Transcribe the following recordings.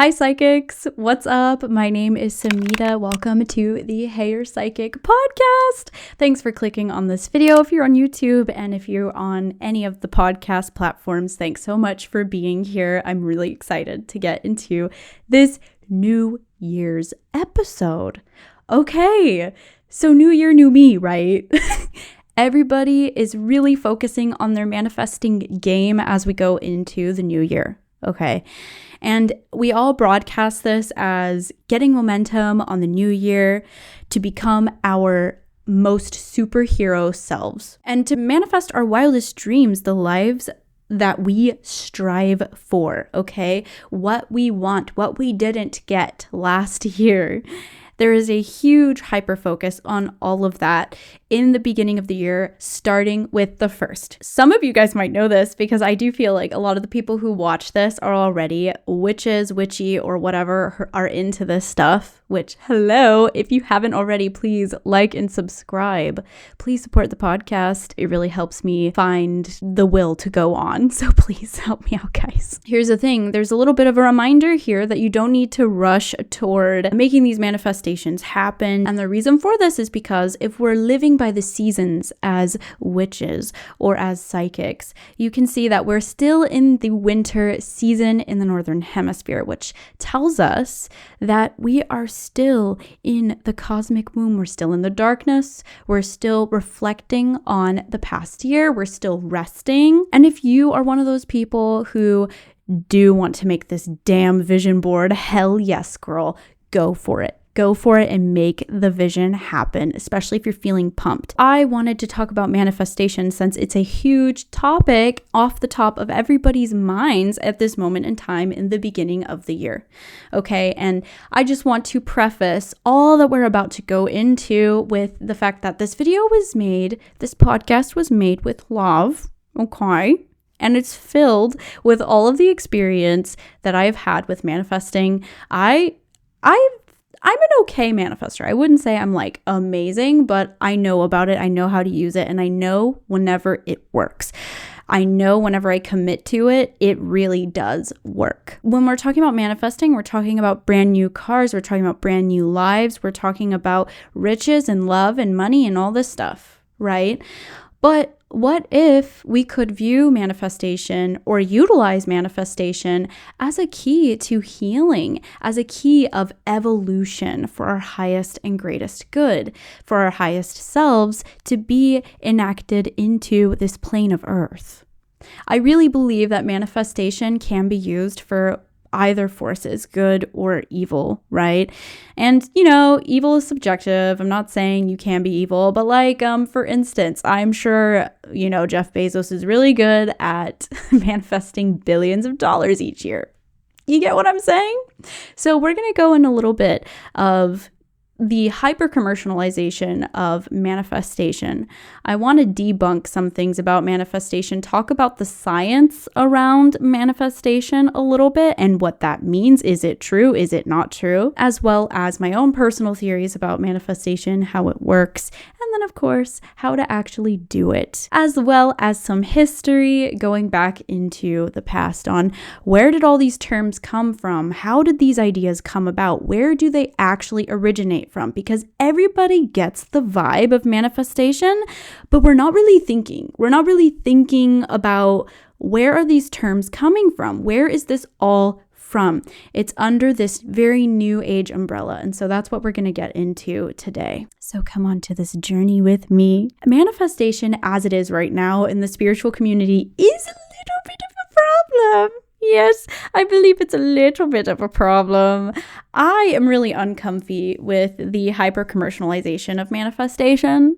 Hi psychics, what's up? My name is Zamira. Welcome to the Heyurpsychic podcast. Thanks for clicking on this video if you're on YouTube, and if you're on any of the podcast platforms, thanks so much for being here. I'm really excited to get into this New Year's episode. Okay, so new year, new me, right? Everybody is really focusing on their manifesting game as we go into the new year. Okay. And we all broadcast this as getting momentum on the new year to become our most superhero selves and to manifest our wildest dreams, the lives that we strive for, okay? What we want, what we didn't get last year. There is a huge hyper focus on all of that in the beginning of the year, starting with the first. Some of you guys might know this because I do feel like a lot of the people who watch this are already witches, witchy, or whatever are into this stuff, which, hello, if you haven't already, please like and subscribe. Please support the podcast. It really helps me find the will to go on. So please help me out, guys. Here's the thing. There's a little bit of a reminder here that you don't need to rush toward making these manifestations happen. And the reason for this is because if we're living by the seasons as witches or as psychics, you can see that we're still in the winter season in the Northern Hemisphere, which tells us that we are still in the cosmic womb. We're still in the darkness. We're still reflecting on the past year. We're still resting. And if you are one of those people who do want to make this damn vision board, hell yes, girl, go for it. Go for it and make the vision happen, especially if you're feeling pumped. I wanted to talk about manifestation since it's a huge topic off the top of everybody's minds at this moment in time in the beginning of the year. Okay, and I just want to preface all that we're about to go into with the fact that this podcast was made with love, okay? And it's filled with all of the experience that I've had with manifesting. I'm an okay manifestor. I wouldn't say I'm like amazing, but I know about it. I know how to use it, and I know whenever it works. I know whenever I commit to it, it really does work. When we're talking about manifesting, we're talking about brand new cars. We're talking about brand new lives. We're talking about riches and love and money and all this stuff, right? But what if we could view manifestation or utilize manifestation as a key to healing, as a key of evolution for our highest and greatest good, for our highest selves to be enacted into this plane of earth? I really believe that manifestation can be used for either forces, good or evil, right? And, evil is subjective. I'm not saying you can be evil, but for instance, I'm sure, Jeff Bezos is really good at manifesting billions of dollars each year. You get what I'm saying? So we're going to go in a little bit of the hyper-commercialization of manifestation. I want to debunk some things about manifestation, talk about the science around manifestation a little bit and what that means. Is it true? Is it not true? As well as my own personal theories about manifestation, how it works, and then of course, how to actually do it, as well as some history going back into the past on where did all these terms come from? How did these ideas come about? Where do they actually originate from? Because everybody gets the vibe of manifestation, but we're not really thinking. We're not really thinking about where are these terms coming from? Where is this all from? It's under this very new age umbrella. And so that's what we're going to get into today. So come on to this journey with me. Manifestation as it is right now in the spiritual community is a little bit of a problem. Yes, I believe it's a little bit of a problem. I am really uncomfy with the hyper-commercialization of manifestation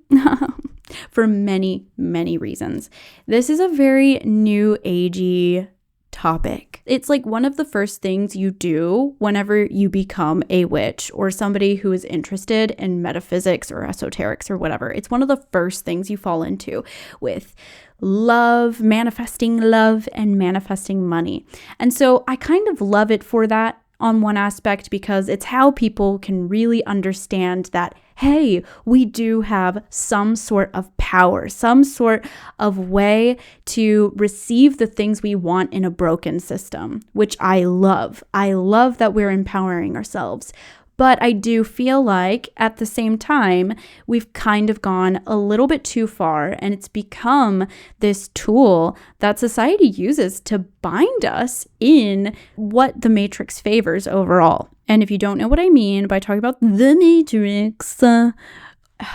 for many, many reasons. This is a very new agey topic. It's like one of the first things you do whenever you become a witch or somebody who is interested in metaphysics or esoterics or whatever. It's one of the first things you fall into with love and manifesting money. And so I kind of love it for that on one aspect because it's how people can really understand that, hey, we do have some sort of power, some sort of way to receive the things we want in a broken system, which I love. I love that we're empowering ourselves. But I do feel like at the same time, we've kind of gone a little bit too far, and it's become this tool that society uses to bind us in what the Matrix favors overall. And if you don't know what I mean by talking about the Matrix,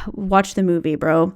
watch the movie, bro.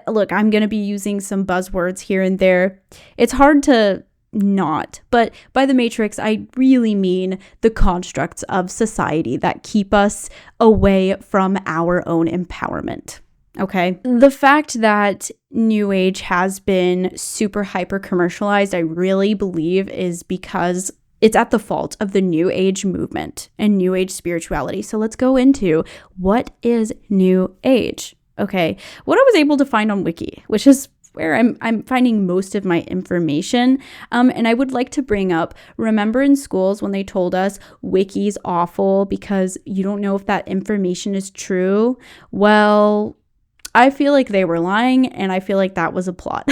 Look, I'm going to be using some buzzwords here and there. It's hard to not, but by the Matrix, I really mean the constructs of society that keep us away from our own empowerment. Okay. The fact that New Age has been super hyper commercialized, I really believe is because it's at the fault of the New Age movement and New Age spirituality. So let's go into what is New Age. Okay. What I was able to find on Wiki, which is where I'm finding most of my information. And I would like to bring up, remember in schools when they told us Wiki's awful because you don't know if that information is true? Well, I feel like they were lying, and I feel like that was a plot.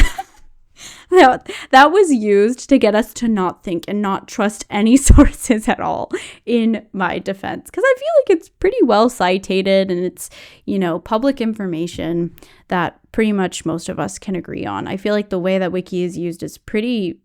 That was used to get us to not think and not trust any sources at all in my defense. Because I feel like it's pretty well cited, and it's, public information that pretty much most of us can agree on. I feel like the way that Wiki is used is pretty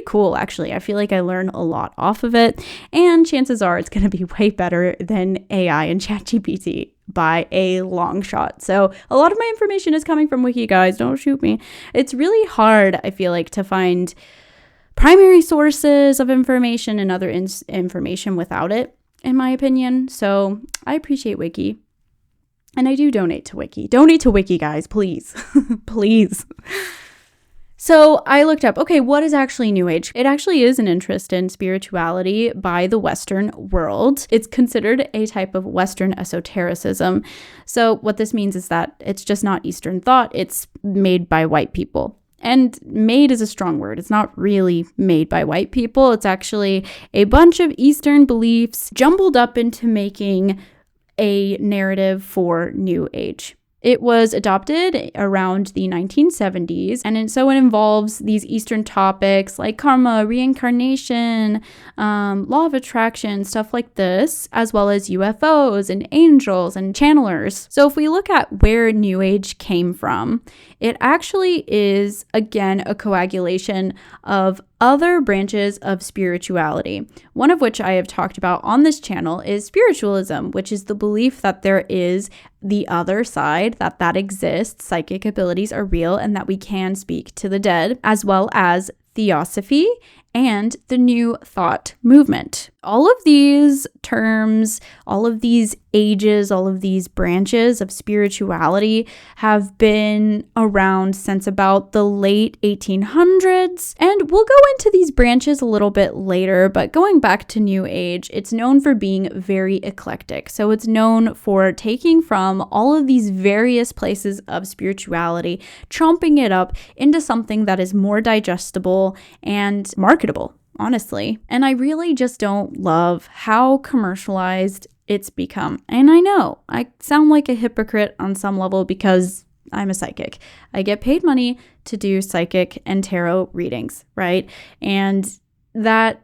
cool, actually. I feel like I learn a lot off of it, and chances are it's going to be way better than AI and ChatGPT by a long shot. So a lot of my information is coming from Wiki, guys. Don't shoot me. It's really hard, I feel like, to find primary sources of information and other information without it, in my opinion. So I appreciate Wiki. And I do donate to Wiki. Donate to Wiki, guys, please. Please. So I looked up, okay, what is actually New Age? It actually is an interest in spirituality by the Western world. It's considered a type of Western esotericism. So what this means is that it's just not Eastern thought. It's made by white people. And made is a strong word. It's not really made by white people. It's actually a bunch of Eastern beliefs jumbled up into making a narrative for New Age. It was adopted around the 1970s, and so it involves these Eastern topics like karma, reincarnation, law of attraction, stuff like this, as well as UFOs and angels and channelers. So if we look at where New Age came from, it actually is, again, a coagulation of other branches of spirituality, one of which I have talked about on this channel is spiritualism, which is the belief that there is the other side, that exists, psychic abilities are real, and that we can speak to the dead, as well as theosophy and the New Thought movement. All of these terms, all of these ages, all of these branches of spirituality have been around since about the late 1800s. And we'll go into these branches a little bit later, but going back to New Age, it's known for being very eclectic. So it's known for taking from all of these various places of spirituality, chomping it up into something that is more digestible and marketable, honestly. And I really just don't love how commercialized it's become. And I know I sound like a hypocrite on some level because I'm a psychic. I get paid money to do psychic and tarot readings, right? And that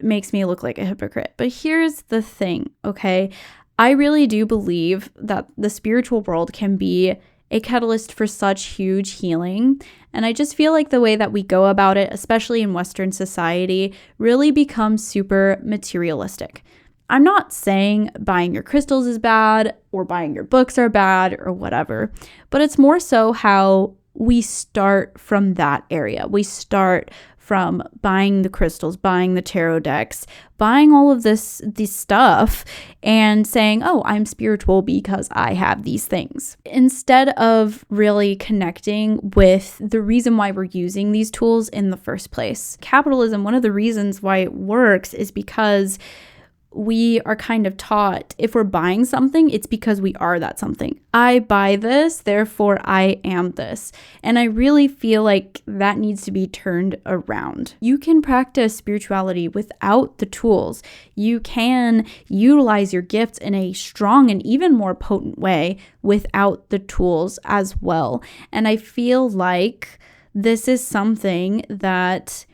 makes me look like a hypocrite. But here's the thing, okay? I really do believe that the spiritual world can be a catalyst for such huge healing. And I just feel like the way that we go about it, especially in Western society, really becomes super materialistic. I'm not saying buying your crystals is bad or buying your books are bad or whatever, but it's more so how we start from that area. We start from buying the crystals, buying the tarot decks, buying all of this stuff and saying, oh, I'm spiritual because I have these things. Instead of really connecting with the reason why we're using these tools in the first place. Capitalism, one of the reasons why it works is because we are kind of taught if we're buying something, it's because we are that something. I buy this, therefore I am this. And I really feel like that needs to be turned around. You can practice spirituality without the tools. You can utilize your gifts in a strong and even more potent way without the tools as well. And I feel like this is something that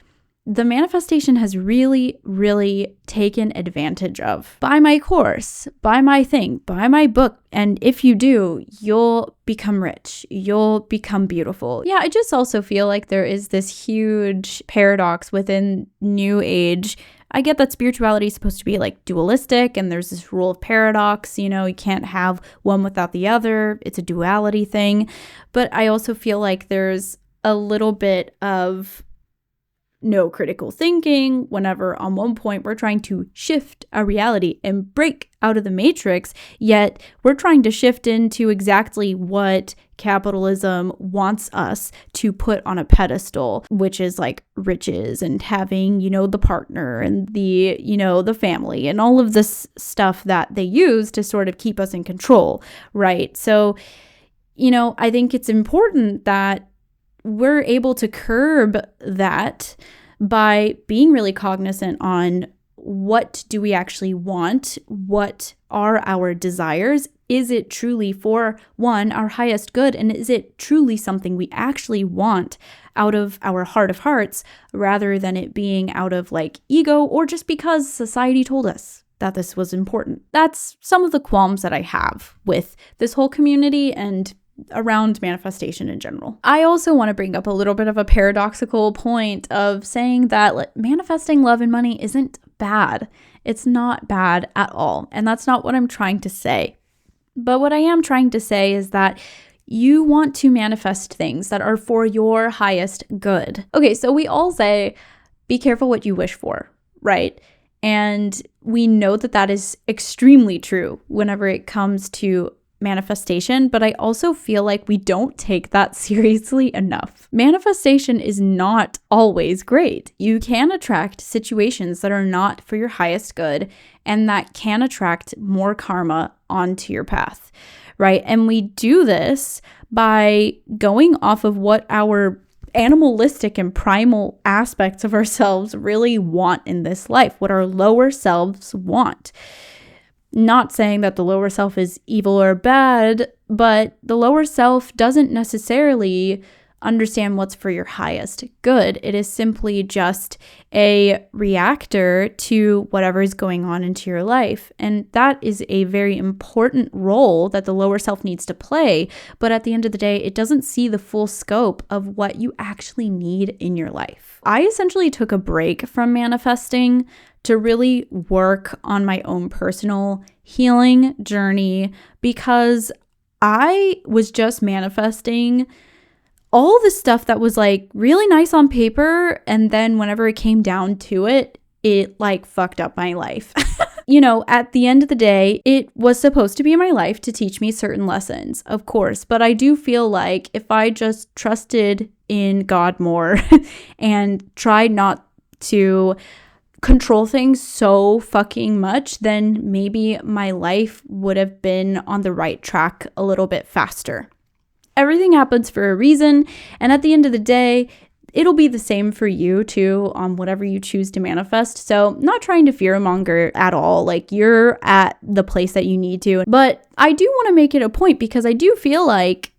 the manifestation has really, really taken advantage of. Buy my course, buy my thing, buy my book. And if you do, you'll become rich. You'll become beautiful. Yeah, I just also feel like there is this huge paradox within New Age. I get that spirituality is supposed to be like dualistic and there's this rule of paradox, you can't have one without the other. It's a duality thing. But I also feel like there's a little bit of no critical thinking whenever on one point we're trying to shift our reality and break out of the matrix, yet we're trying to shift into exactly what capitalism wants us to put on a pedestal, which is like riches and having, the partner and the family and all of this stuff that they use to sort of keep us in control, right? So, I think it's important that we're able to curb that by being really cognizant on what do we actually want? What are our desires? Is it truly for one, our highest good? And is it truly something we actually want out of our heart of hearts rather than it being out of like ego or just because society told us that this was important? That's some of the qualms that I have with this whole community and around manifestation in general. I also want to bring up a little bit of a paradoxical point of saying that manifesting love and money isn't bad. It's not bad at all. And that's not what I'm trying to say. But what I am trying to say is that you want to manifest things that are for your highest good. Okay, so we all say, be careful what you wish for, right? And we know that that is extremely true whenever it comes to manifestation, but I also feel like we don't take that seriously enough. Manifestation is not always great. You can attract situations that are not for your highest good, and that can attract more karma onto your path, right? And we do this by going off of what our animalistic and primal aspects of ourselves really want in this life, what our lower selves want. Not saying that the lower self is evil or bad, but the lower self doesn't necessarily understand what's for your highest good. It is simply just a reactor to whatever is going on into your life. And that is a very important role that the lower self needs to play. But at the end of the day, it doesn't see the full scope of what you actually need in your life. I essentially took a break from manifesting to really work on my own personal healing journey because I was just manifesting all the stuff that was like really nice on paper, and then whenever it came down to it, it like fucked up my life. At the end of the day, it was supposed to be in my life to teach me certain lessons, of course, but I do feel like if I just trusted in God more and tried not to control things so fucking much, then maybe my life would have been on the right track a little bit faster. Everything happens for a reason, and at the end of the day, it'll be the same for you too on whatever you choose to manifest. So not trying to fearmonger at all, like you're at the place that you need to. But I do want to make it a point because I do feel like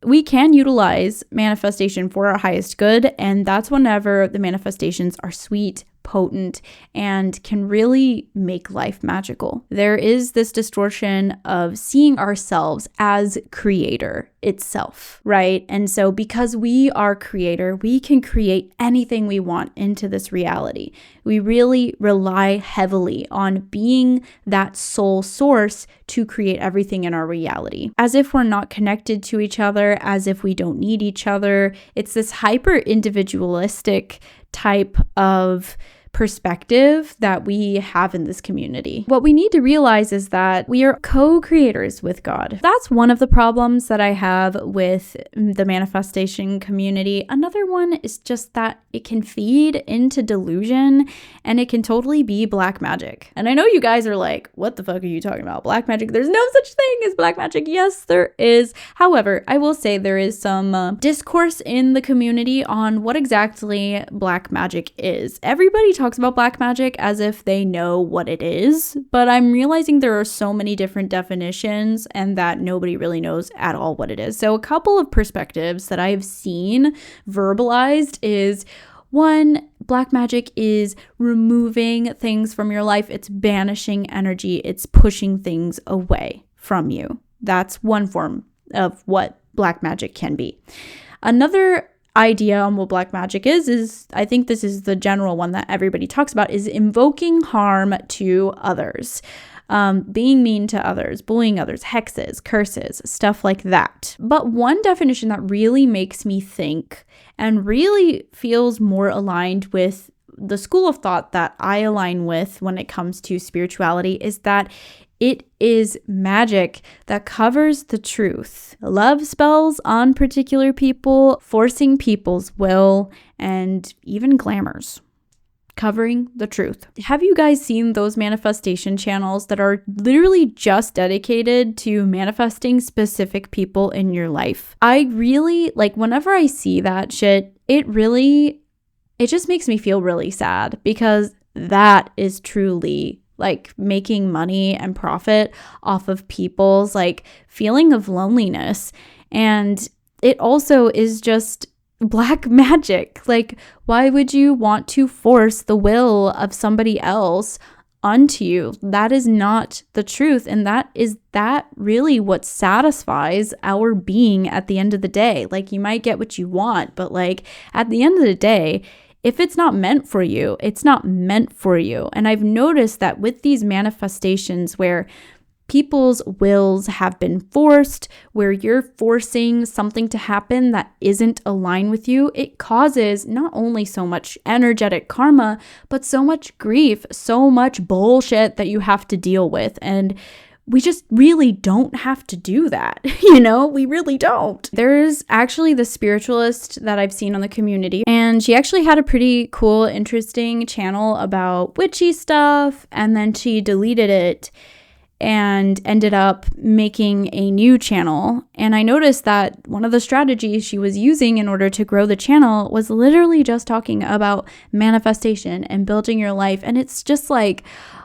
we can utilize manifestation for our highest good, and that's whenever the manifestations are sweet, potent, and can really make life magical. There is this distortion of seeing ourselves as creator itself, right? And so because we are creator, we can create anything we want into this reality. We really rely heavily on being that soul source to create everything in our reality. As if we're not connected to each other, as if we don't need each other. It's this hyper individualistic type of perspective that we have in this community. What we need to realize is that we are co-creators with God. That's one of the problems that I have with the manifestation community. Another one is just that it can feed into delusion and it can totally be black magic. And I know you guys are like, what the fuck are you talking about? Black magic? There's no such thing as black magic. Yes, there is. However, I will say there is some discourse in the community on what exactly black magic is. Everybody talks about black magic as if they know what it is, but I'm realizing there are so many different definitions and that nobody really knows at all what it is. So a couple of perspectives that I've seen verbalized is, one, black magic is removing things from your life. It's banishing energy. It's pushing things away from you. That's one form of what black magic can be. Another idea on what black magic is I think this is the general one that everybody talks about, is invoking harm to others. Being mean to others, bullying others, hexes, curses, stuff like that. But one definition that really makes me think and really feels more aligned with the school of thought that I align with when it comes to spirituality is that it is magic that covers the truth. Love spells on particular people, forcing people's will, and even glamours. Covering the truth. Have you guys seen those manifestation channels that are literally just dedicated to manifesting specific people in your life? I really, whenever I see that shit, it just makes me feel really sad, because that is truly making money and profit off of people's feeling of loneliness. And it also is just black magic. Why would you want to force the will of somebody else onto you? That is not the truth. And that really what satisfies our being at the end of the day. You might get what you want, but at the end of the day, if it's not meant for you, it's not meant for you. And I've noticed that with these manifestations where people's wills have been forced, where you're forcing something to happen that isn't aligned with you, it causes not only so much energetic karma, but so much grief, so much bullshit that you have to deal with. And we just really don't have to do that. We really don't. There's actually the spiritualist that I've seen on the community, and she actually had a pretty cool, interesting channel about witchy stuff, and then she deleted it and ended up making a new channel. And I noticed that one of the strategies she was using in order to grow the channel was literally just talking about manifestation and building your life. And it's just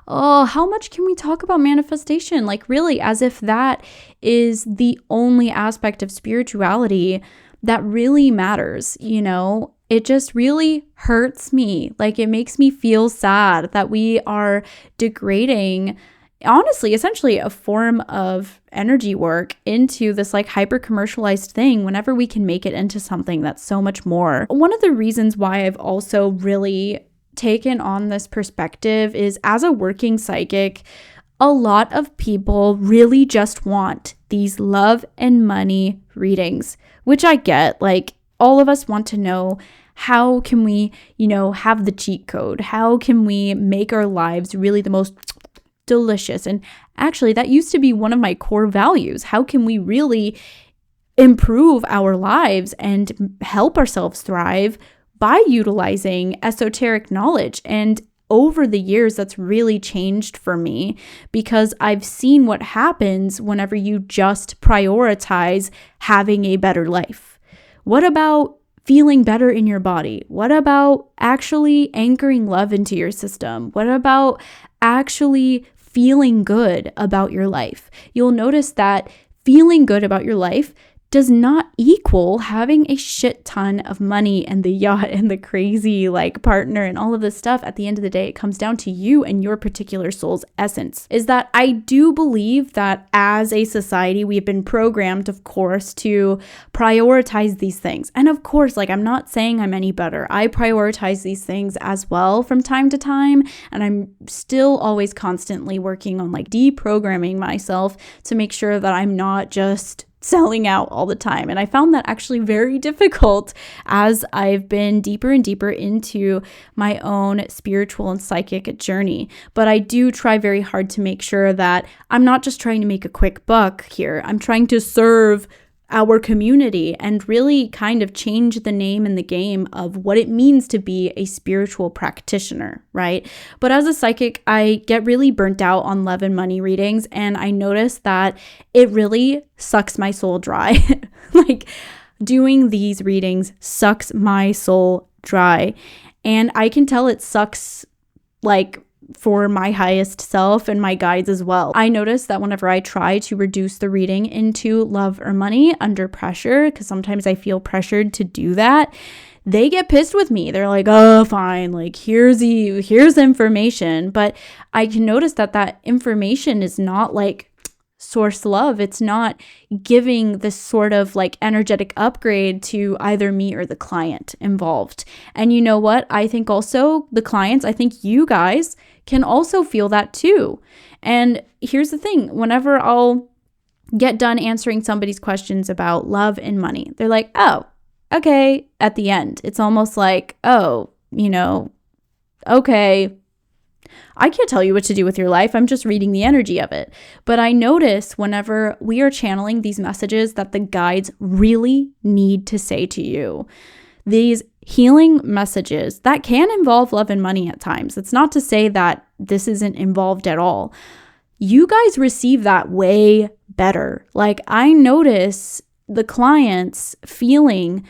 oh, how much can we talk about manifestation? Really, as if that is the only aspect of spirituality that really matters, It just really hurts me. It makes me feel sad that we are degrading, honestly, essentially a form of energy work into this hyper commercialized thing whenever we can make it into something that's so much more. One of the reasons why I've also really taken on this perspective is, as a working psychic, a lot of people really just want these love and money readings, which I get. All of us want to know, how can we, have the cheat code? How can we make our lives really the most delicious? And actually, that used to be one of my core values. How can we really improve our lives and help ourselves thrive by utilizing esoteric knowledge? And over the years, that's really changed for me, because I've seen what happens whenever you just prioritize having a better life. What about feeling better in your body? What about actually anchoring love into your system? What about actually feeling good about your life? You'll notice that feeling good about your life does not equal having a shit ton of money and the yacht and the crazy partner and all of this stuff. At the end of the day, it comes down to you and your particular soul's essence. Is that I do believe that as a society, we've been programmed, of course, to prioritize these things. And of course, I'm not saying I'm any better. I prioritize these things as well from time to time. And I'm still always constantly working on deprogramming myself to make sure that I'm not just selling out all the time. And I found that actually very difficult as I've been deeper and deeper into my own spiritual and psychic journey. But I do try very hard to make sure that I'm not just trying to make a quick buck here. I'm trying to serve our community and really kind of change the name and the game of what it means to be a spiritual practitioner, right? But as a psychic, I get really burnt out on love and money readings, and I notice that it really sucks my soul dry. Like, doing these readings sucks my soul dry, and I can tell it sucks, like, for my highest self and my guides as well. I notice that whenever I try to reduce the reading into love or money under pressure, because sometimes I feel pressured to do that, they get pissed with me. They're like, oh, fine, like here's information. But I can notice that information is not like source love. It's not giving this sort of like energetic upgrade to either me or the client involved. And you know what? I think also the clients, I think you guys can also feel that too. And here's the thing, whenever I'll get done answering somebody's questions about love and money, they're like, oh, okay, at the end. It's almost like, oh, okay, I can't tell you what to do with your life. I'm just reading the energy of it. But I notice whenever we are channeling these messages that the guides really need to say to you, these healing messages that can involve love and money at times. It's not to say that this isn't involved at all. You guys receive that way better. Like, I notice the clients feeling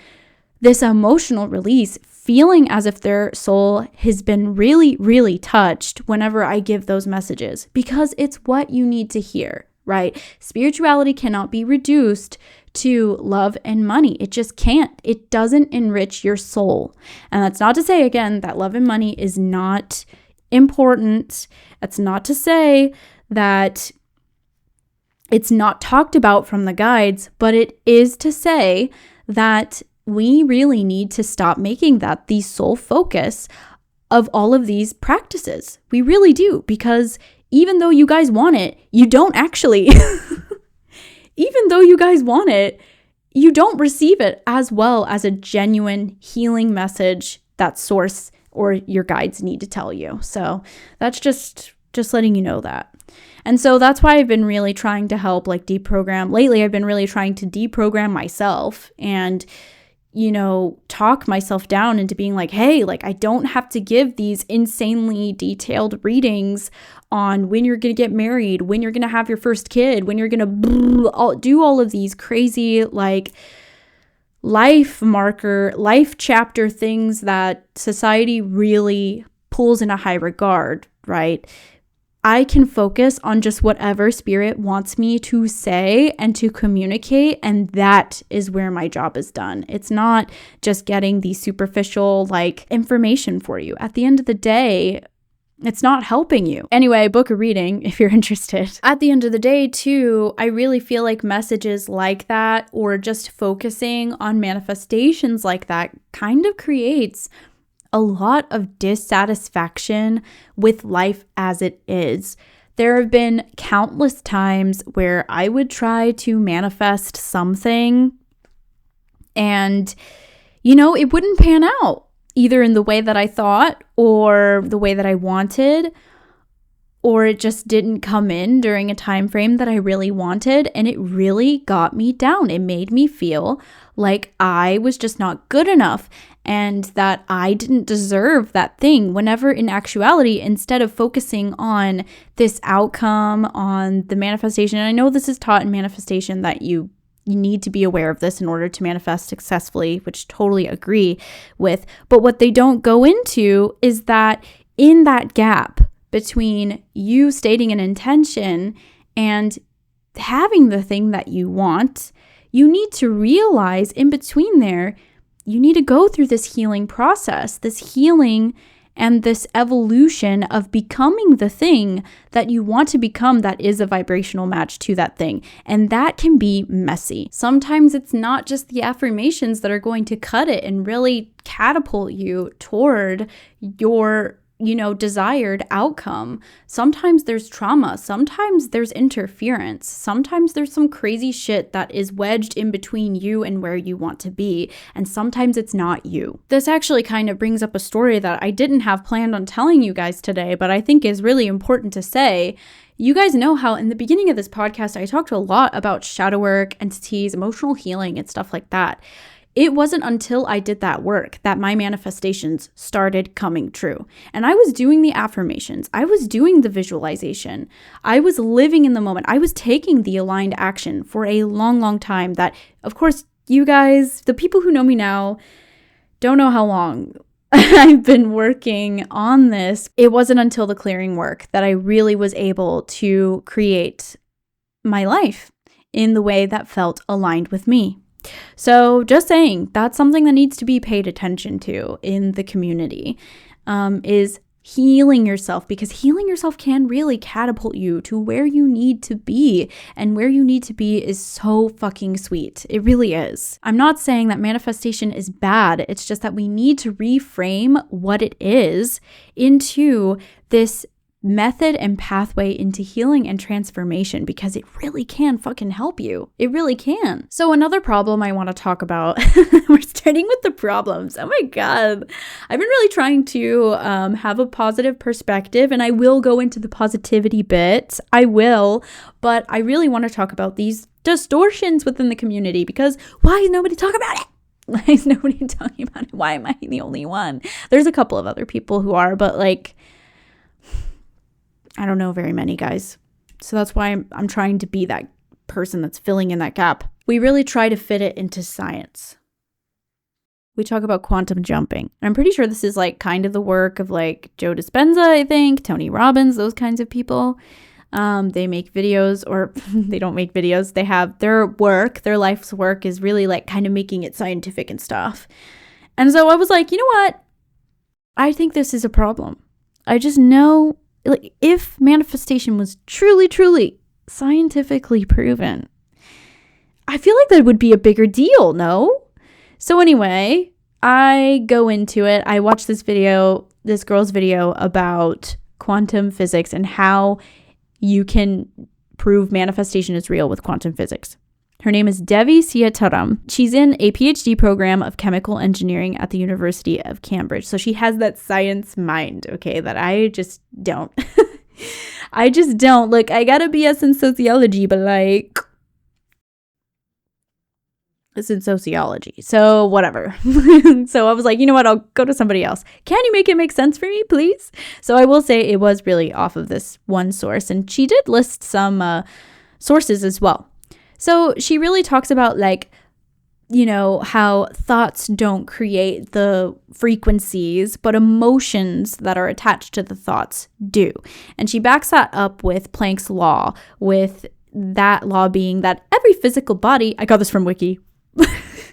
this emotional release, feeling as if their soul has been really, really touched whenever I give those messages, because it's what you need to hear, right? Spirituality cannot be reduced to love and money. It just can't. It doesn't enrich your soul. And that's not to say, again, that love and money is not important. That's not to say that it's not talked about from the guides, but it is to say that we really need to stop making that the sole focus of all of these practices. We really do, because even though you guys want it, you don't actually. Even though you guys want it, you don't receive it as well as a genuine healing message that source or your guides need to tell you. So that's just letting you know that. And so that's why I've been really trying to help like deprogram. Lately, I've been really trying to deprogram myself and talk myself down into being like, hey, like I don't have to give these insanely detailed readings on when you're going to get married, when you're going to have your first kid, when you're going to do all of these crazy like life chapter things that society really pulls in a high regard, right? I can focus on just whatever spirit wants me to say and to communicate, and that is where my job is done. It's not just getting the superficial like information for you. At the end of the day, it's not helping you. Anyway, book a reading if you're interested. At the end of the day, too, I really feel like messages like that or just focusing on manifestations like that kind of creates a lot of dissatisfaction with life as it is. There have been countless times where I would try to manifest something and, it wouldn't pan out either in the way that I thought or the way that I wanted, or it just didn't come in during a time frame that I really wanted, and it really got me down. It made me feel like I was just not good enough and that I didn't deserve that thing, whenever in actuality, instead of focusing on this outcome, on the manifestation, and I know this is taught in manifestation that you need to be aware of this in order to manifest successfully, which totally agree with, but what they don't go into is that in that gap between you stating an intention and having the thing that you want, you need to realize in between there, you need to go through this healing process, this healing and this evolution of becoming the thing that you want to become that is a vibrational match to that thing. And that can be messy. Sometimes it's not just the affirmations that are going to cut it and really catapult you toward your desired outcome. Sometimes there's trauma. Sometimes there's interference. Sometimes there's some crazy shit that is wedged in between you and where you want to be. And sometimes it's not you. This actually kind of brings up a story that I didn't have planned on telling you guys today, but I think is really important to say. You guys know how in the beginning of this podcast, I talked a lot about shadow work, entities, emotional healing, and stuff like that. It wasn't until I did that work that my manifestations started coming true. And I was doing the affirmations. I was doing the visualization. I was living in the moment. I was taking the aligned action for a long, long time that, of course, you guys, the people who know me now, don't know how long I've been working on this. It wasn't until the clearing work that I really was able to create my life in the way that felt aligned with me. So just saying, that's something that needs to be paid attention to in the community, is healing yourself, because healing yourself can really catapult you to where you need to be. And where you need to be is so fucking sweet. It really is. I'm not saying that manifestation is bad. It's just that we need to reframe what it is into this method and pathway into healing and transformation, because it really can fucking help you. It really can. So another problem I want to talk about, we're starting with the problems. Oh my God. I've been really trying to have a positive perspective, and I will go into the positivity bit. I will, but I really want to talk about these distortions within the community, because why is nobody talking about it? Why is nobody talking about it? Why am I the only one? There's a couple of other people who are, but I don't know very many, guys. So that's why I'm trying to be that person that's filling in that gap. We really try to fit it into science. We talk about quantum jumping. And I'm pretty sure this is kind of the work of Joe Dispenza, I think, Tony Robbins, those kinds of people. They make videos, or they don't make videos. They have their work, their life's work is really kind of making it scientific and stuff. And so I was like, you know what? I think this is a problem. I just know, if manifestation was truly, truly scientifically proven, I feel like that would be a bigger deal, no? So anyway, I go into it. I watch this girl's video about quantum physics and how you can prove manifestation is real with quantum physics. Her name is Devi Siataram. She's in a PhD program of chemical engineering at the University of Cambridge. So she has that science mind, okay, that I just don't. I just don't. Look, I got a BS in sociology, but it's in sociology. So whatever. So I was like, you know what? I'll go to somebody else. Can you make it make sense for me, please? So I will say it was really off of this one source. And she did list some sources as well. So she really talks about how thoughts don't create the frequencies, but emotions that are attached to the thoughts do. And she backs that up with Planck's law, with that law being that every physical body, I got this from Wiki,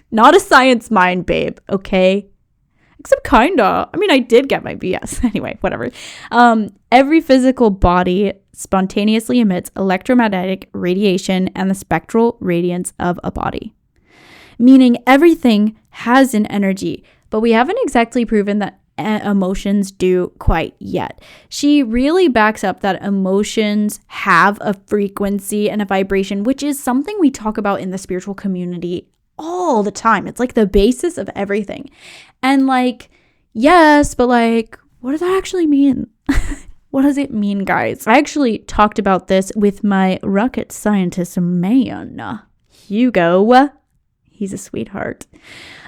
not a science mind, babe, okay? Except kinda. I mean, I did get my BS. Anyway, whatever. Every physical body spontaneously emits electromagnetic radiation and the spectral radiance of a body. Meaning everything has an energy, but we haven't exactly proven that emotions do quite yet. She really backs up that emotions have a frequency and a vibration, which is something we talk about in the spiritual community all the time. It's the basis of everything. And yes, but what does that actually mean? What does it mean, guys? I actually talked about this with my rocket scientist man, Hugo. He's a sweetheart.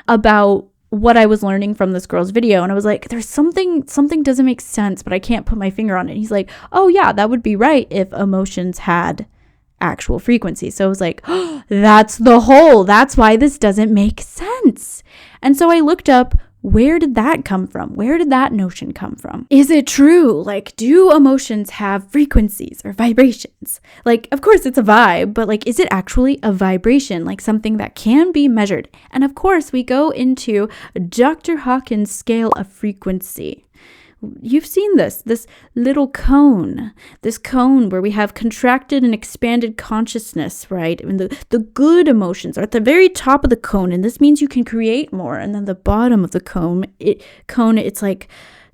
About what I was learning from this girl's video. And I was like, there's something doesn't make sense, but I can't put my finger on it. And he's like, oh yeah, that would be right if emotions had actual frequency. So I was like, oh, that's why this doesn't make sense. And so I looked up, where did that come from? Where did that notion come from? Is it true? Do emotions have frequencies or vibrations? Of course it's a vibe, but is it actually a vibration? Something that can be measured. And of course we go into Dr. Hawkins' scale of frequency. You've seen this little cone, this cone where we have contracted and expanded consciousness, right? And the good emotions are at the very top of the cone, and this means you can create more. And then the bottom of the cone, it's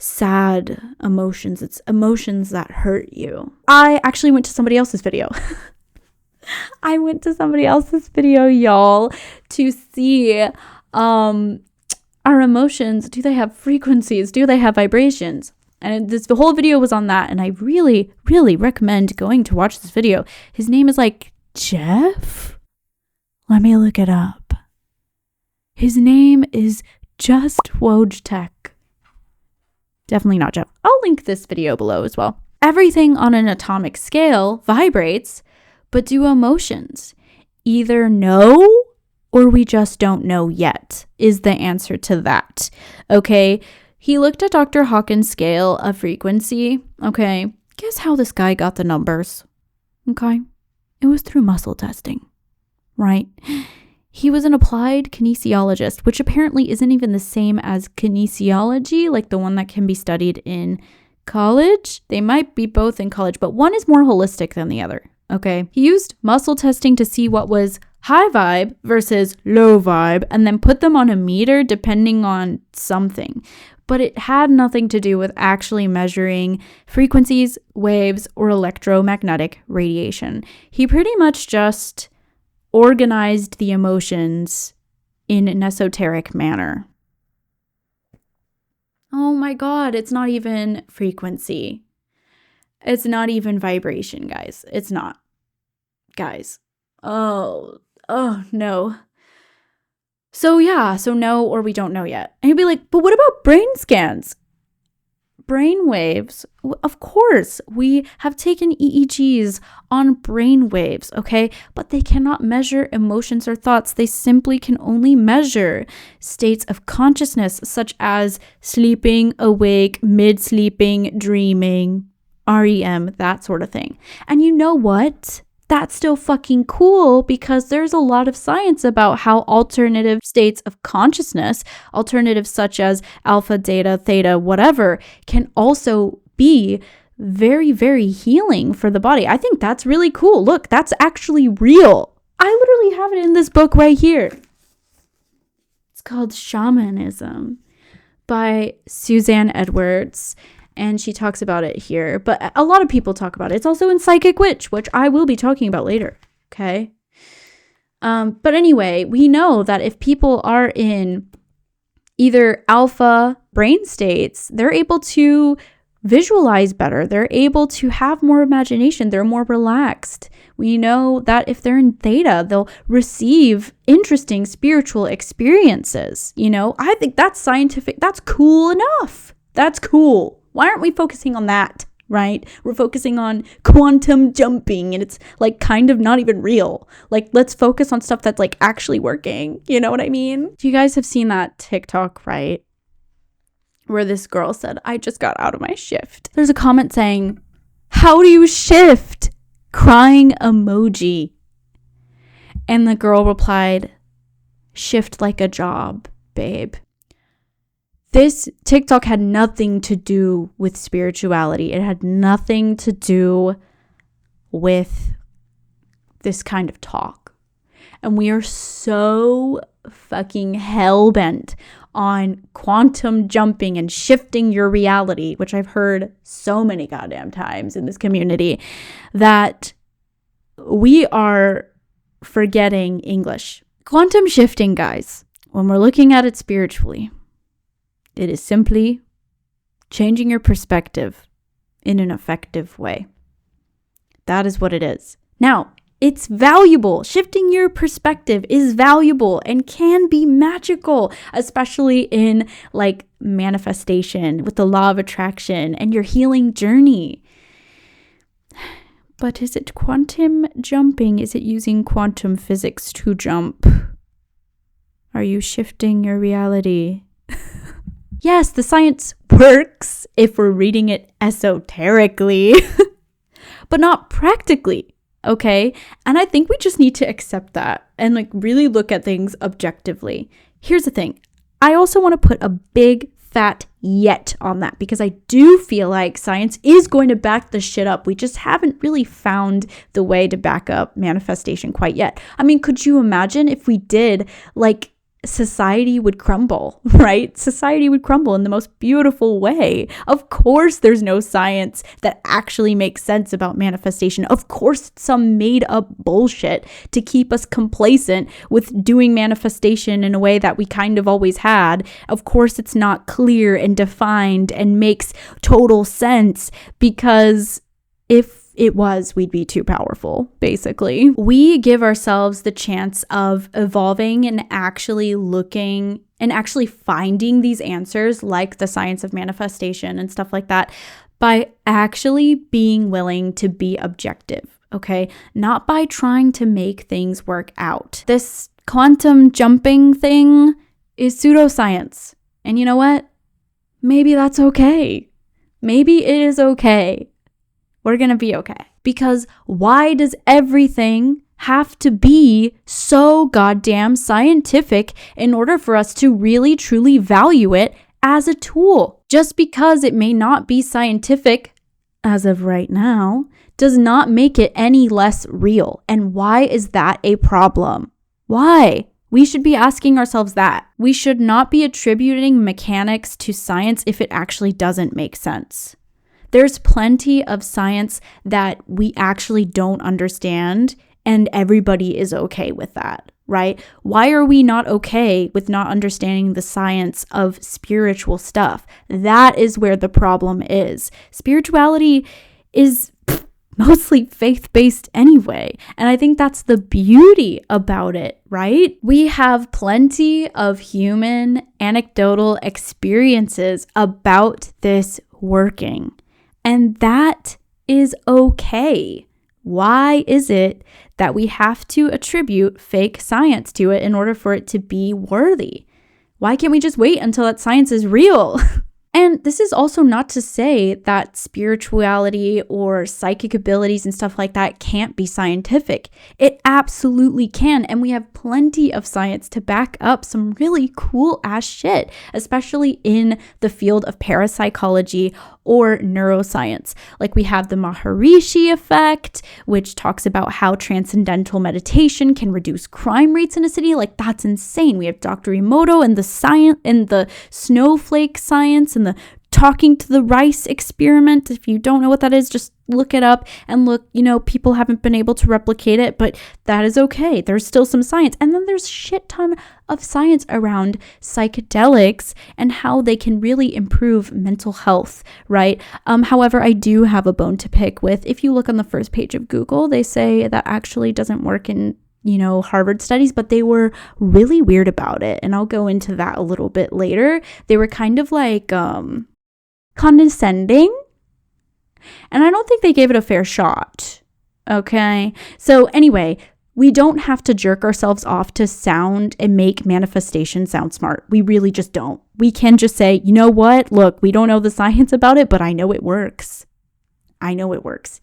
sad emotions. It's emotions that hurt you. I actually went to somebody else's video. I went to somebody else's video, y'all, to see our emotions. Do they have frequencies? Do they have vibrations? And the whole video was on that. And I really, really recommend going to watch this video. His name is like Jeff. Let me look it up. His name is Just Wojtek. Definitely not Jeff. I'll link this video below as well. Everything on an atomic scale vibrates, but do emotions either know or we just don't know yet is the answer to that. Okay. He looked at Dr. Hawkins' scale of frequency. Okay. Guess how this guy got the numbers? Okay. It was through muscle testing, right? He was an applied kinesiologist, which apparently isn't even the same as kinesiology, like the one that can be studied in college. They might be both in college, but one is more holistic than the other. Okay. He used muscle testing to see what was high vibe versus low vibe and then put them on a meter depending on something. But it had nothing to do with actually measuring frequencies, waves, or electromagnetic radiation. He pretty much just organized the emotions in an esoteric manner. Oh my God, it's not even frequency. It's not even vibration, guys. It's not. Guys. Oh no. So no, or we don't know yet. And he'd be like, but what about brain scans? Brain waves, of course, we have taken EEGs on brain waves, okay? But they cannot measure emotions or thoughts. They simply can only measure states of consciousness, such as sleeping, awake, mid-sleeping, dreaming, REM, that sort of thing. And you know what? That's still fucking cool because there's a lot of science about how alternative states of consciousness, alternatives such as alpha, delta, theta, whatever, can also be very, very healing for the body. I think that's really cool. Look, that's actually real. I literally have it in this book right here. It's called Shamanism by Suzanne Edwards. And she talks about it here. But a lot of people talk about it. It's also in Psychic Witch, which I will be talking about later. Okay? But anyway, we know that if people are in either alpha brain states, they're able to visualize better. They're able to have more imagination. They're more relaxed. We know that if they're in theta, they'll receive interesting spiritual experiences. You know, I think that's scientific. That's cool enough. That's cool. Why aren't we focusing on that, right? We're focusing on quantum jumping and it's like kind of not even real. Like, let's focus on stuff that's like actually working. You know what I mean? You guys have seen that TikTok, right? Where this girl said, I just got out of my shift. There's a comment saying, how do you shift? Crying emoji. And the girl replied, shift like a job, babe. This TikTok had nothing to do with spirituality. It had nothing to do with this kind of talk. And we are so fucking hell-bent on quantum jumping and shifting your reality, which I've heard so many goddamn times in this community, that we are forgetting English. Quantum shifting, guys, when we're looking at it spiritually, it is simply changing your perspective in an effective way. That is what it is. Now, it's valuable. Shifting your perspective is valuable and can be magical, especially in like manifestation with the law of attraction and your healing journey. But is it quantum jumping? Is it using quantum physics to jump? Are you shifting your reality? Yes, the science works if we're reading it esoterically, but not practically, okay? And I think we just need to accept that and like really look at things objectively. Here's the thing. I also want to put a big fat yet on that because I do feel like science is going to back this shit up. We just haven't really found the way to back up manifestation quite yet. I mean, could you imagine if we did like society would crumble, right? Society would crumble in the most beautiful way. Of course, there's no science that actually makes sense about manifestation. Of course, it's some made up bullshit to keep us complacent with doing manifestation in a way that we kind of always had. Of course, it's not clear and defined and makes total sense, because if it was, we'd be too powerful, basically. We give ourselves the chance of evolving and actually looking and actually finding these answers, like the science of manifestation and stuff like that, by actually being willing to be objective, okay? Not by trying to make things work out. This quantum jumping thing is pseudoscience. And you know what? Maybe that's okay. Maybe it is okay. We're going to be okay. Because why does everything have to be so goddamn scientific in order for us to really truly value it as a tool? Just because it may not be scientific as of right now does not make it any less real. And why is that a problem? Why? We should be asking ourselves that. We should not be attributing mechanics to science if it actually doesn't make sense. There's plenty of science that we actually don't understand, and everybody is okay with that, right? Why are we not okay with not understanding the science of spiritual stuff? That is where the problem is. Spirituality is mostly faith-based anyway, and I think that's the beauty about it, right? We have plenty of human anecdotal experiences about this working. And that is okay. Why is it that we have to attribute fake science to it in order for it to be worthy? Why can't we just wait until that science is real? And this is also not to say that spirituality or psychic abilities and stuff like that can't be scientific. It absolutely can. And we have plenty of science to back up some really cool ass shit, especially in the field of parapsychology or neuroscience. Like we have the Maharishi effect, which talks about how transcendental meditation can reduce crime rates in a city. Like that's insane. We have Dr. Emoto and the science and the snowflake science and the talking to the rice experiment. If you don't know what that is, just look it up and look, people haven't been able to replicate it, but that is okay. There's still some science. And then there's shit ton of science around psychedelics and how they can really improve mental health, right? However, I do have a bone to pick with, if you look on the first page of Google, they say that actually doesn't work in Harvard studies, but they were really weird about it. And I'll go into that a little bit later. They were kind of like condescending, and I don't think they gave it a fair shot. Okay. So anyway, we don't have to jerk ourselves off to sound and make manifestation sound smart. We really just don't. We can just say, you know what? Look, we don't know the science about it, but I know it works. I know it works.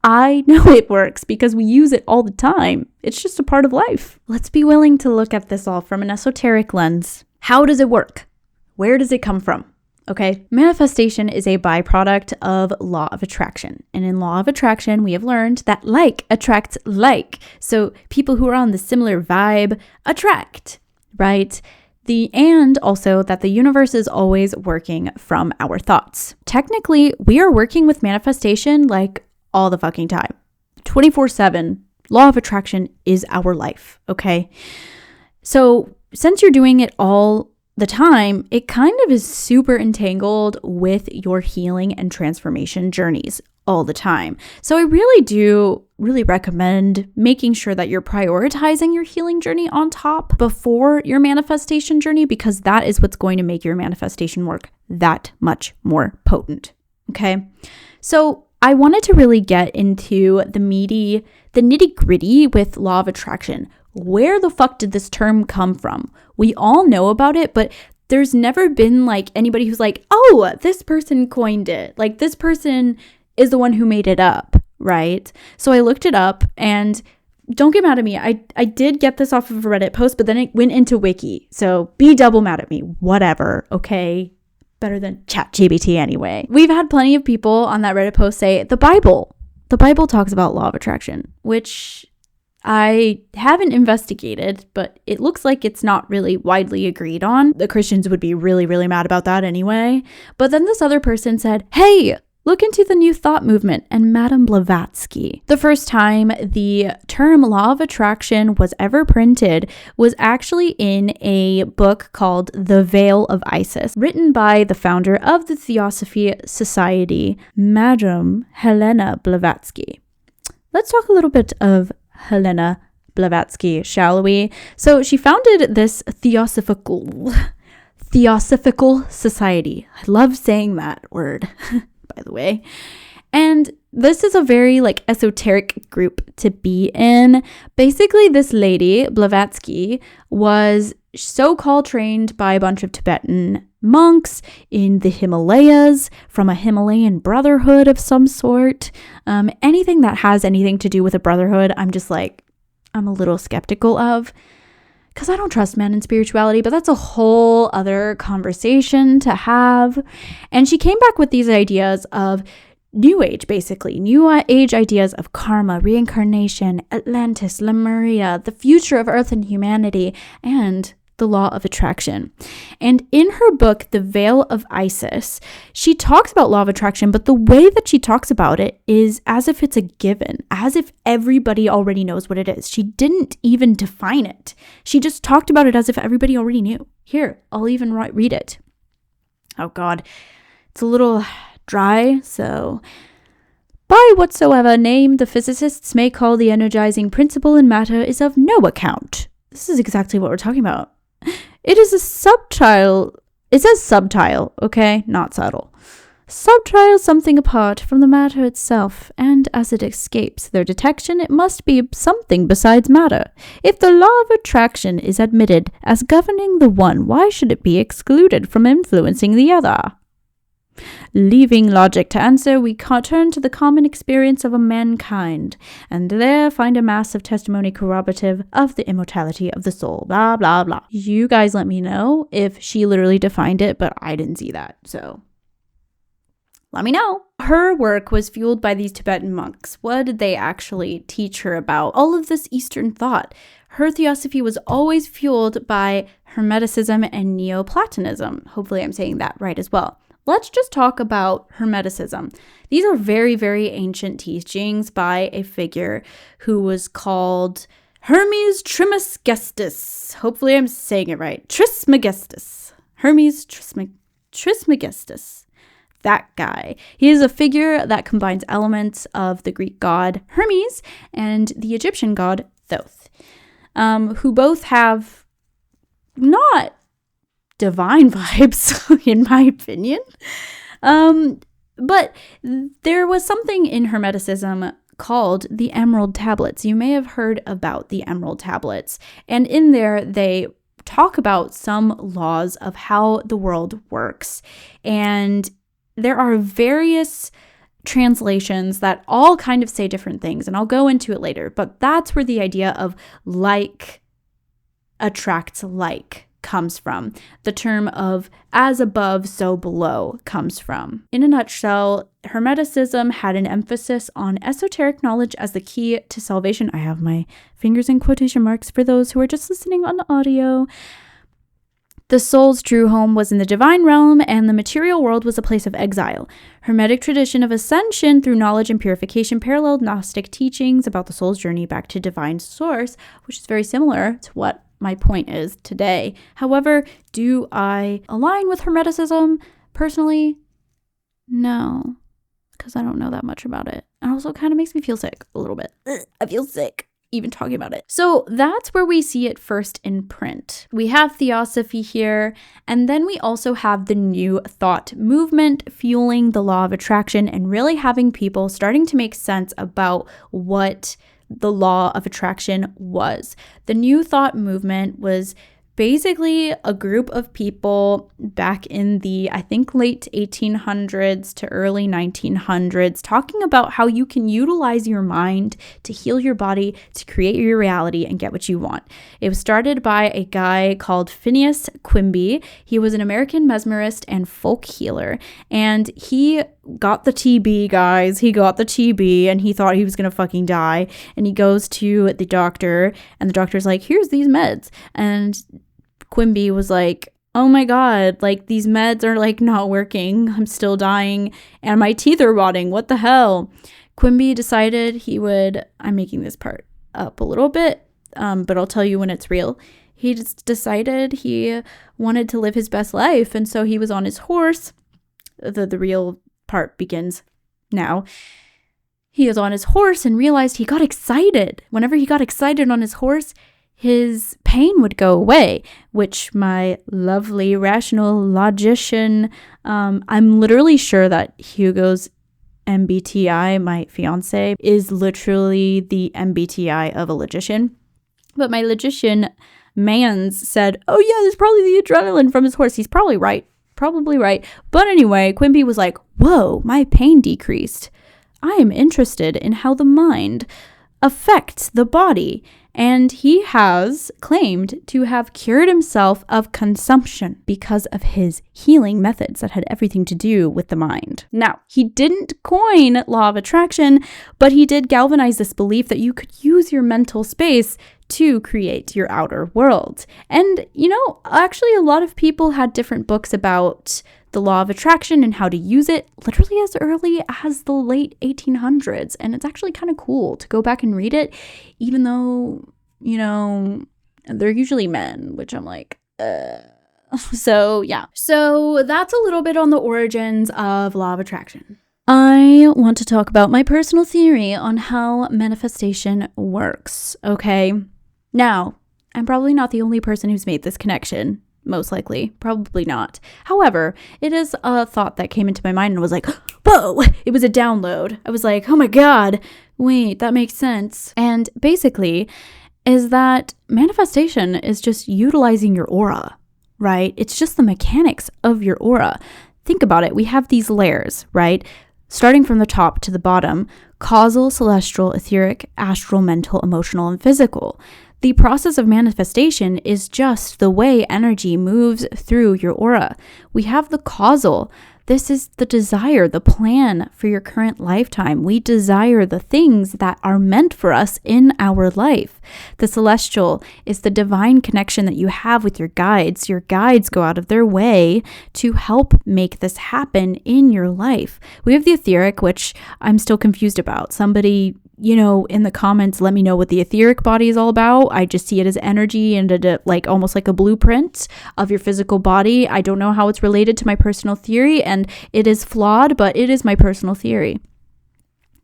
I know it works because we use it all the time. It's just a part of life. Let's be willing to look at this all from an esoteric lens. How does it work? Where does it come from? Okay, manifestation is a byproduct of law of attraction. And in law of attraction, we have learned that like attracts like. So people who are on the similar vibe attract, right? And also that the universe is always working from our thoughts. Technically, we are working with manifestation like all the fucking time. 24/7, law of attraction is our life, okay? So since you're doing it all the time, it kind of is super entangled with your healing and transformation journeys all the time. So I really do recommend making sure that you're prioritizing your healing journey on top before your manifestation journey, because that is what's going to make your manifestation work that much more potent. Okay. So I wanted to really get into the nitty gritty with law of attraction. Where the fuck did this term come from? We all know about it, but there's never been like anybody who's like, oh, this person coined it. Like this person is the one who made it up, right? So I looked it up, and don't get mad at me. I did get this off of a Reddit post, but then it went into Wiki. So be double mad at me. Whatever, okay? Better than ChatGPT anyway. We've had plenty of people on that Reddit post say the Bible talks about law of attraction, which I haven't investigated, but it looks like it's not really widely agreed on. The Christians would be really, really mad about that anyway. But then this other person said, hey, look into the New Thought movement and Madame Blavatsky. The first time the term law of attraction was ever printed was actually in a book called The Veil of Isis, written by the founder of the Theosophy Society, Madame Helena Blavatsky. Let's talk a little bit of Helena Blavatsky, shall we? So she founded this Theosophical Society. I love saying that word, by the way. And this is a very esoteric group to be in. Basically, this lady, Blavatsky, was so-called trained by a bunch of Tibetan monks in the Himalayas from a Himalayan brotherhood of some sort. Anything that has anything to do with a brotherhood, I'm a little skeptical of, because I don't trust men in spirituality, but that's a whole other conversation to have. And she came back with these ideas of New Age, basically. New Age ideas of karma, reincarnation, Atlantis, Lemuria, the future of Earth and humanity, and the law of attraction. And in her book, The Veil of Isis, she talks about law of attraction, but the way that she talks about it is as if it's a given, as if everybody already knows what it is. She didn't even define it. She just talked about it as if everybody already knew. Here, I'll even read it. Oh God, it's a little dry, so... By whatsoever name the physicists may call the energizing principle in matter is of no account. This is exactly what we're talking about. It is a subtile, it says subtile, okay, not subtle. Subtile something apart from the matter itself, and as it escapes their detection, it must be something besides matter. If the law of attraction is admitted as governing the one, why should it be excluded from influencing the other? Leaving logic to answer, we turn to the common experience of a mankind, and there find a mass of testimony corroborative of the immortality of the soul, blah, blah, blah. You guys let me know if she literally defined it, but I didn't see that, so let me know. Her work was fueled by these Tibetan monks. What did they actually teach her about? All of this Eastern thought. Her theosophy was always fueled by hermeticism and Neoplatonism. Hopefully I'm saying that right as well. Let's just talk about hermeticism. These are very, very ancient teachings by a figure who was called Hermes Trismegistus. Hopefully I'm saying it right. Trismegistus. Hermes Trismegistus. That guy. He is a figure that combines elements of the Greek god Hermes and the Egyptian god Thoth, who both have not divine vibes, in my opinion. But there was something in Hermeticism called the Emerald Tablets. You may have heard about the Emerald Tablets. And in there, they talk about some laws of how the world works. And there are various translations that all kind of say different things. And I'll go into it later. But that's where the idea of like attracts like comes from. The term of as above, so below comes from. In a nutshell, Hermeticism had an emphasis on esoteric knowledge as the key to salvation. I have my fingers in quotation marks for those who are just listening on the audio. The soul's true home was in the divine realm, and the material world was a place of exile. Hermetic tradition of ascension through knowledge and purification paralleled Gnostic teachings about the soul's journey back to divine source, which is very similar to what my point is today. However, do I align with Hermeticism personally? No, because I don't know that much about it. It also kind of makes me feel sick a little bit. I feel sick even talking about it. So that's where we see it first in print. We have Theosophy here, and then we also have the New Thought movement fueling the law of attraction and really having people starting to make sense about what the law of attraction was. The New Thought movement was basically a group of people back in the, I think, late 1800s to early 1900s, talking about how you can utilize your mind to heal your body, to create your reality and get what you want. It was started by a guy called Phineas Quimby. He was an American mesmerist and folk healer, and he got the TB, guys. He got the TB and he thought he was going to fucking die. And he goes to the doctor and the doctor's like, here's these meds. And Quimby was like, oh my God, like these meds are like not working. I'm still dying and my teeth are rotting. What the hell? Quimby decided he would, I'm making this part up a little bit, but I'll tell you when it's real. He just decided he wanted to live his best life. And so he was on his horse. The real part begins now. He was on his horse and realized he got excited. Whenever he got excited on his horse, his pain would go away, which my lovely rational logician, I'm literally sure that Hugo's MBTI, my fiance, is literally the MBTI of a logician. But my logician Mans said, oh yeah, there's probably the adrenaline from his horse. He's probably right. But anyway, Quimby was like, whoa, my pain decreased. I am interested in how the mind affects the body. And he has claimed to have cured himself of consumption because of his healing methods that had everything to do with the mind. Now, he didn't coin law of attraction, but he did galvanize this belief that you could use your mental space to create your outer world. And, you know, actually a lot of people had different books about the law of attraction and how to use it literally as early as the late 1800s. And it's actually kind of cool to go back and read it, even though, you know, they're usually men, which I'm like, So, yeah. So that's a little bit on the origins of law of attraction. I want to talk about my personal theory on how manifestation works, okay? Now, I'm probably not the only person who's made this connection. Most likely. Probably not. However, it is a thought that came into my mind and was like, whoa, it was a download. I was like, oh my God, wait, that makes sense. And basically is that manifestation is just utilizing your aura, right? It's just the mechanics of your aura. Think about it. We have these layers, right? Starting from the top to the bottom, causal, celestial, etheric, astral, mental, emotional, and physical. The process of manifestation is just the way energy moves through your aura. We have the causal. This is the desire, the plan for your current lifetime. We desire the things that are meant for us in our life. The celestial is the divine connection that you have with your guides. Your guides go out of their way to help make this happen in your life. We have the etheric, which I'm still confused about. Somebody, you know, in the comments, let me know what the etheric body is all about. I just see it as energy and like almost like a blueprint of your physical body. I don't know how it's related to my personal theory, and it is flawed, but it is my personal theory.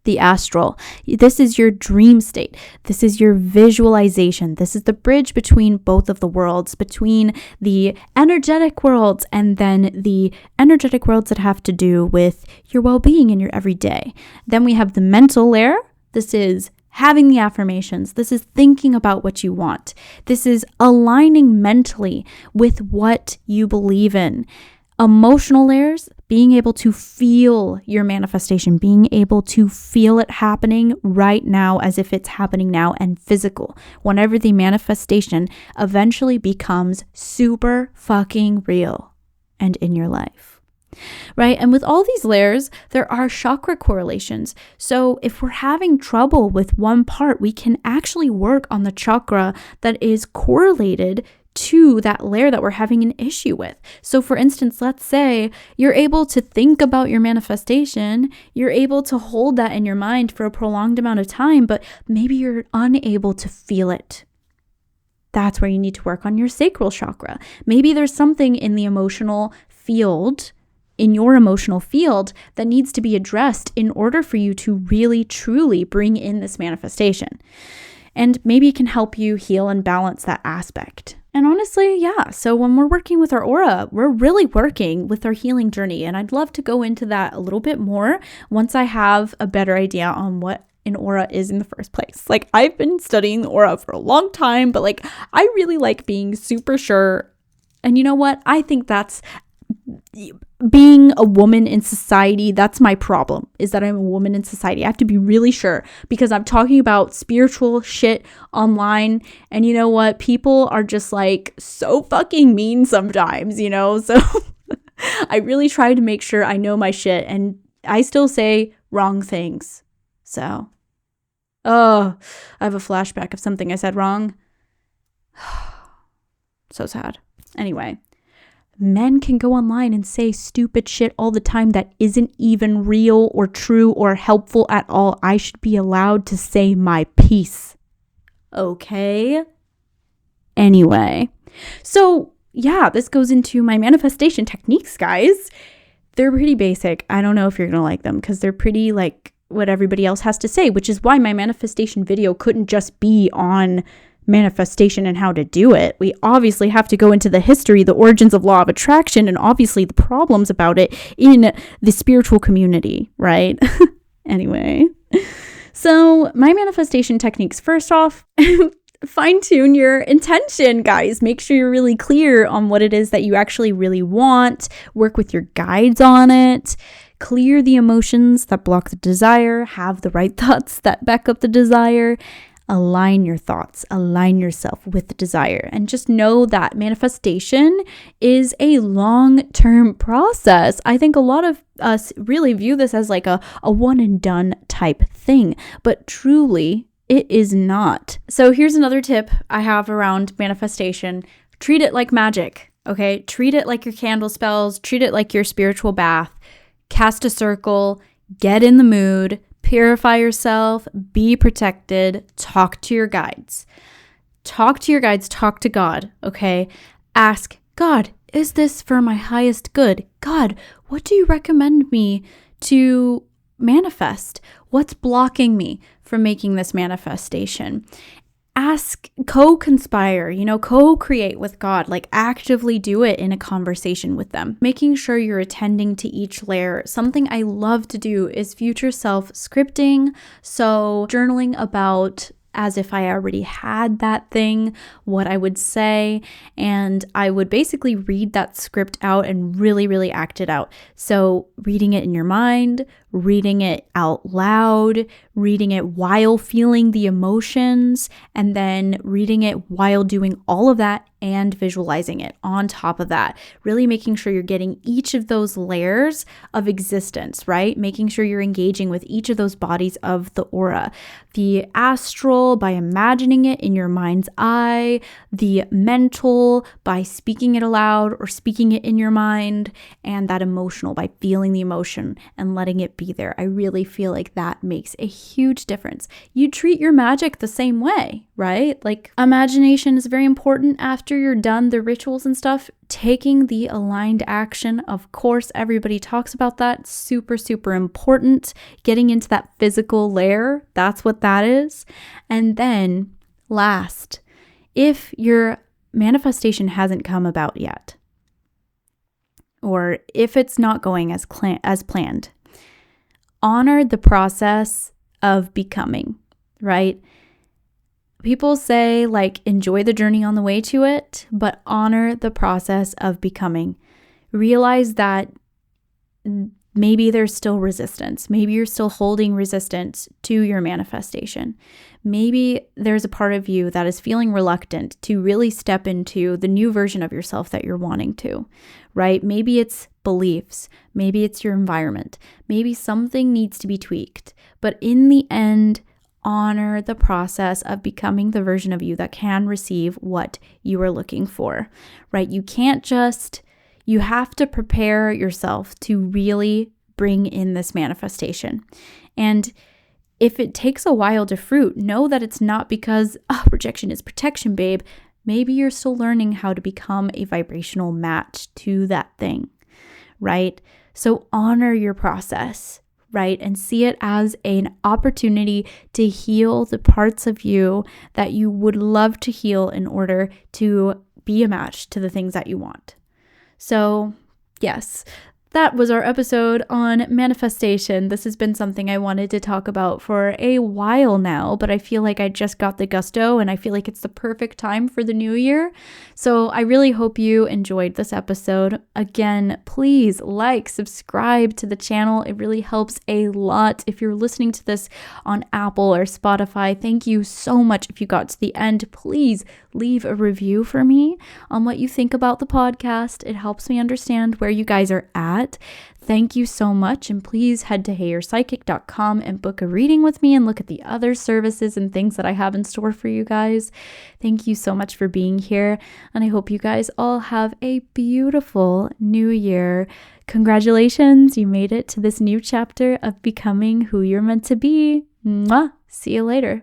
The astral. This is your dream state. This is your visualization. This is the bridge between both of the worlds, between the energetic worlds and then the energetic worlds that have to do with your well-being in your everyday. Then we have the mental layer. This is having the affirmations. This is thinking about what you want. This is aligning mentally with what you believe in. Emotional layers, being able to feel your manifestation, being able to feel it happening right now as if it's happening now, and physical. Whenever the manifestation eventually becomes super fucking real and in your life. Right? And with all these layers, there are chakra correlations. So if we're having trouble with one part, we can actually work on the chakra that is correlated to that layer that we're having an issue with. So for instance, let's say you're able to think about your manifestation, you're able to hold that in your mind for a prolonged amount of time, but maybe you're unable to feel it. That's where you need to work on your sacral chakra. Maybe there's something in the emotional field, in your emotional field, that needs to be addressed in order for you to really, truly bring in this manifestation. And maybe it can help you heal and balance that aspect. And honestly, yeah, so when we're working with our aura, we're really working with our healing journey. And I'd love to go into that a little bit more once I have a better idea on what an aura is in the first place. Like, I've been studying the aura for a long time, but like, I really like being super sure. And you know what? I think that's being a woman in society. That's my problem, is that I'm a woman in society. I have to be really sure because I'm talking about spiritual shit online. And you know what? People are just like so fucking mean sometimes, you know? So I really try to make sure I know my shit. And I still say wrong things. So, I have a flashback of something I said wrong. So sad. Anyway, men can go online and say stupid shit all the time that isn't even real or true or helpful at all. I should be allowed to say my piece. Okay? Anyway, so yeah, this goes into my manifestation techniques, guys. They're pretty basic. I don't know if you're going to like them because they're pretty like what everybody else has to say, which is why my manifestation video couldn't just be on manifestation and how to do it. We obviously have to go into the history, the origins of law of attraction, and obviously the problems about it in the spiritual community, right? Anyway, so my manifestation techniques, first off, fine-tune your intention, guys. Make sure you're really clear on what it is that you actually really want. Work with your guides on it. Clear the emotions that block the desire. Have the right thoughts that back up the desire. Align your thoughts, align yourself with the desire, and just know that manifestation is a long-term process. I think a lot of us really view this as like a one and done type thing, but truly it is not. So here's another tip I have around manifestation. Treat it like magic, okay? Treat it like your candle spells, treat it like your spiritual bath. Cast a circle, get in the mood, purify yourself, be protected, talk to your guides. Talk to your guides, talk to God, okay? Ask, God, is this for my highest good? God, what do you recommend me to manifest? What's blocking me from making this manifestation? Ask, co-conspire, co-create with God, like actively do it in a conversation with them. Making sure you're attending to each layer. Something I love to do is future self scripting. So journaling about as if I already had that thing, what I would say, and I would basically read that script out and really, really act it out. So reading it in your mind, reading it out loud, reading it while feeling the emotions, and then reading it while doing all of that and visualizing it on top of that. Really making sure you're getting each of those layers of existence, right? Making sure you're engaging with each of those bodies of the aura. The astral by imagining it in your mind's eye, the mental by speaking it aloud or speaking it in your mind, and that emotional by feeling the emotion and letting it be there. I really feel like that makes a huge difference. You treat your magic the same way, right? Like imagination is very important after you're done the rituals and stuff. Taking the aligned action, of course, everybody talks about that. Super, super important. Getting into that physical layer, that's what that is. And then last, if your manifestation hasn't come about yet, or if it's not going as planned, honor the process of becoming, right? People say like enjoy the journey on the way to it, but honor the process of becoming. Realize that maybe there's still resistance. Maybe you're still holding resistance to your manifestation. Maybe there's a part of you that is feeling reluctant to really step into the new version of yourself that you're wanting to, right? Maybe it's beliefs. Maybe it's your environment. Maybe something needs to be tweaked. But in the end, honor the process of becoming the version of you that can receive what you are looking for, right? You have to prepare yourself to really bring in this manifestation. And if it takes a while to fruit, know that it's not because rejection is protection, babe. Maybe you're still learning how to become a vibrational match to that thing, right? So honor your process, right? And see it as an opportunity to heal the parts of you that you would love to heal in order to be a match to the things that you want. So, yes, that was our episode on manifestation. This has been something I wanted to talk about for a while now, but I feel like I just got the gusto and I feel like it's the perfect time for the new year. So I really hope you enjoyed this episode. Again, please subscribe to the channel. It really helps a lot. If you're listening to this on Apple or Spotify, thank you so much. If you got to the end, please leave a review for me on what you think about the podcast. It helps me understand where you guys are at. that. Thank you so much. And please head to heyurpsychic.com and book a reading with me and look at the other services and things that I have in store for you guys. Thank you so much for being here. And I hope you guys all have a beautiful new year. Congratulations, you made it to this new chapter of becoming who you're meant to be. Mwah! See you later.